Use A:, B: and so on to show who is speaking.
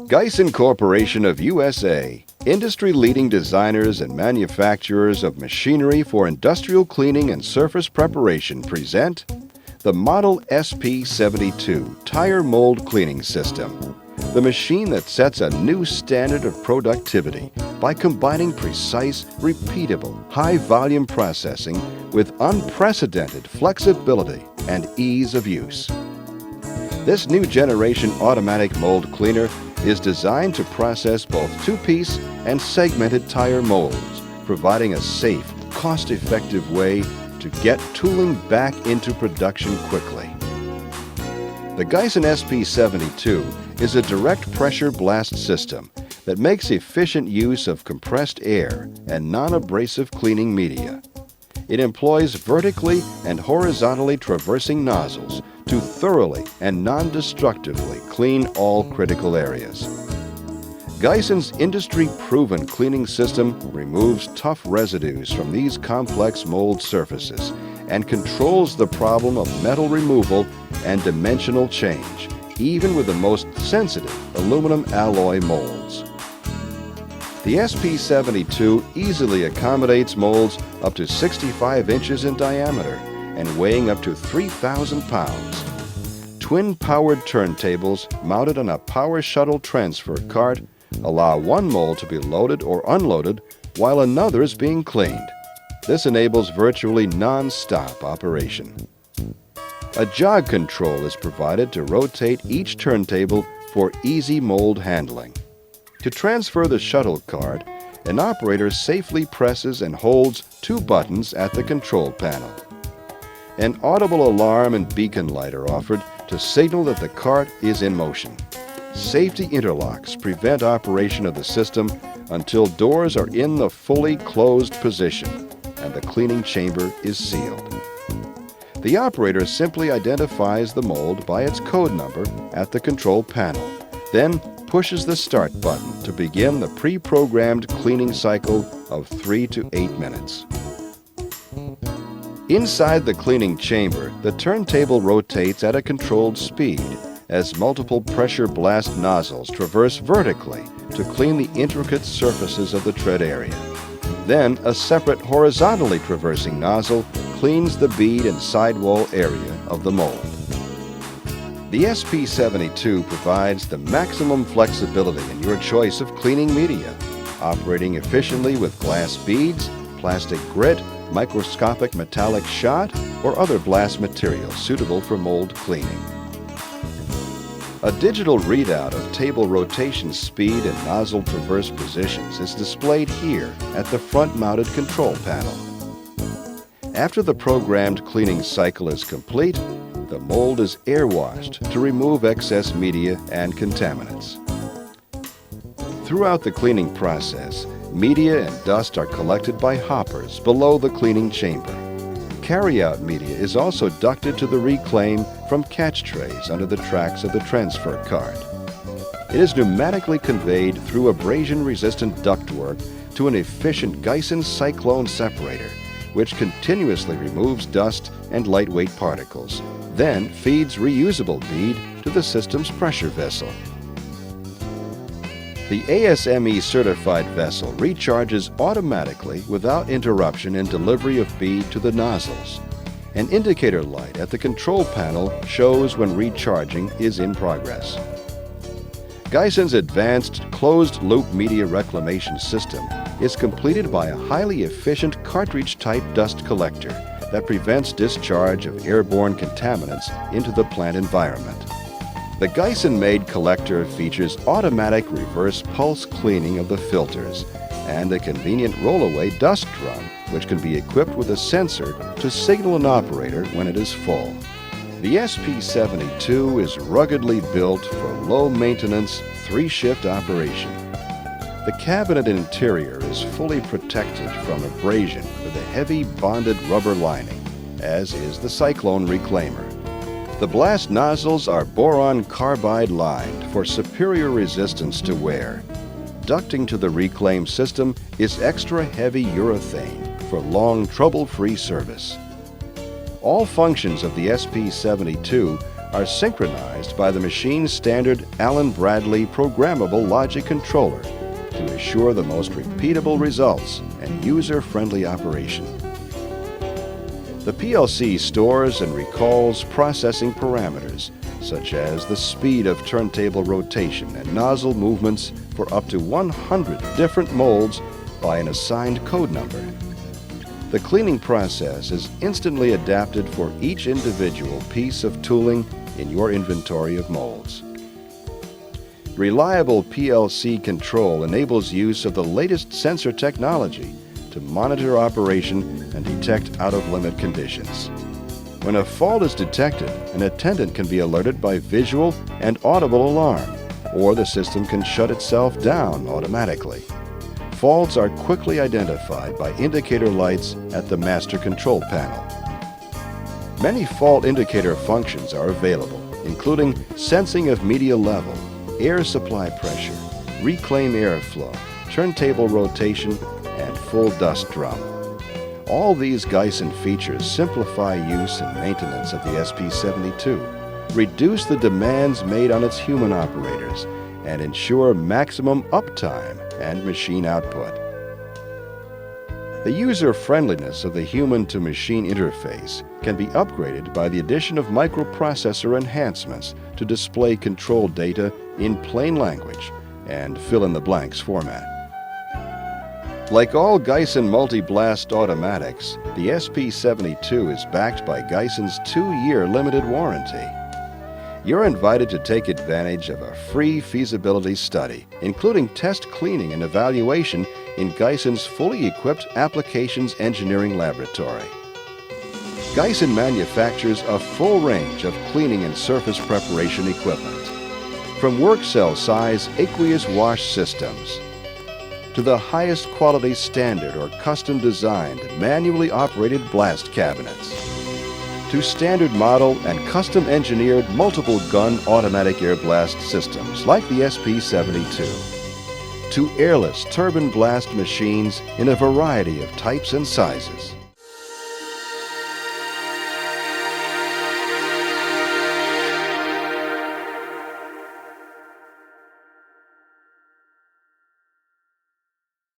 A: Guyson Corporation of USA, industry-leading designers and manufacturers of machinery for industrial cleaning and surface preparation, present the Model SP72 Tire Mold Cleaning System, the machine that sets a new standard of productivity by combining precise, repeatable, high-volume processing with unprecedented flexibility and ease of use. This new generation automatic mold cleaner is designed to process both two-piece and segmented tire molds, providing a safe, cost-effective way to get tooling back into production quickly. The Guyson SP72 is a direct pressure blast system that makes efficient use of compressed air and non-abrasive cleaning media. It employs vertically and horizontally traversing nozzles to thoroughly and non-destructively clean all critical areas. Gyson's industry-proven cleaning system removes tough residues from these complex mold surfaces and controls the problem of metal removal and dimensional change, even with the most sensitive aluminum alloy molds. The SP72 easily accommodates molds up to 65 inches in diameter and weighing up to 3,000 pounds. Twin-powered turntables mounted on a power shuttle transfer cart allow one mold to be loaded or unloaded while another is being cleaned. This enables virtually non-stop operation. A jog control is provided to rotate each turntable for easy mold handling. To transfer the shuttle cart, an operator safely presses and holds two buttons at the control panel. An audible alarm and beacon light are offered to signal that the cart is in motion. Safety interlocks prevent operation of the system until doors are in the fully closed position and the cleaning chamber is sealed. The operator simply identifies the mold by its code number at the control panel, then pushes the start button to begin the pre-programmed cleaning cycle of 3 to 8 minutes. Inside the cleaning chamber, the turntable rotates at a controlled speed as multiple pressure blast nozzles traverse vertically to clean the intricate surfaces of the tread area. Then a separate horizontally traversing nozzle cleans the bead and sidewall area of the mold. The SP72 provides the maximum flexibility in your choice of cleaning media, operating efficiently with glass beads, plastic grit, microscopic metallic shot, or other blast materials suitable for mold cleaning. A digital readout of table rotation speed and nozzle traverse positions is displayed here at the front-mounted control panel. After the programmed cleaning cycle is complete, the mold is air-washed to remove excess media and contaminants. Throughout the cleaning process, media and dust are collected by hoppers below the cleaning chamber. Carry-out media is also ducted to the reclaim from catch trays under the tracks of the transfer cart. It is pneumatically conveyed through abrasion-resistant ductwork to an efficient Guyson cyclone separator, which continuously removes dust and lightweight particles, then feeds reusable bead to the system's pressure vessel. The ASME certified vessel recharges automatically without interruption in delivery of bead to the nozzles. An indicator light at the control panel shows when recharging is in progress. Gyson's advanced closed-loop media reclamation system is completed by a highly efficient cartridge-type dust collector that prevents discharge of airborne contaminants into the plant environment. The Guyson-made collector features automatic reverse pulse cleaning of the filters and a convenient rollaway dust drum, which can be equipped with a sensor to signal an operator when it is full. The SP72 is ruggedly built for low-maintenance, 3-shift operation. The cabinet interior is fully protected from abrasion with a heavy bonded rubber lining, as is the cyclone reclaimer. The blast nozzles are boron carbide lined for superior resistance to wear. Ducting to the reclaim system is extra heavy urethane for long trouble-free service. All functions of the SP72 are synchronized by the machine's standard Allen Bradley programmable logic controller to assure the most repeatable results and user-friendly operation. The PLC stores and recalls processing parameters such as the speed of turntable rotation and nozzle movements for up to 100 different molds by an assigned code number. The cleaning process is instantly adapted for each individual piece of tooling in your inventory of molds. Reliable PLC control enables use of the latest sensor technology to monitor operation and detect out-of-limit conditions. When a fault is detected, an attendant can be alerted by visual and audible alarm, or the system can shut itself down automatically. Faults are quickly identified by indicator lights at the master control panel. Many fault indicator functions are available, including sensing of media level, air supply pressure, reclaim airflow, turntable rotation, and full dust drum. All these Guyson features simplify use and maintenance of the SP72, reduce the demands made on its human operators, and ensure maximum uptime and machine output. The user-friendliness of the human-to-machine interface can be upgraded by the addition of microprocessor enhancements to display control data in plain language and fill-in-the-blanks format. Like all Guyson multi-blast automatics, the SP72 is backed by Guyson's 2-year limited warranty. You're invited to take advantage of a free feasibility study, including test cleaning and evaluation in Guyson's fully equipped Applications Engineering Laboratory. Guyson manufactures a full range of cleaning and surface preparation equipment, from work cell size aqueous wash systems to the highest quality standard or custom designed manually operated blast cabinets, to standard model and custom engineered multiple gun automatic air blast systems like the SP72, to airless turbine blast machines in a variety of types and sizes.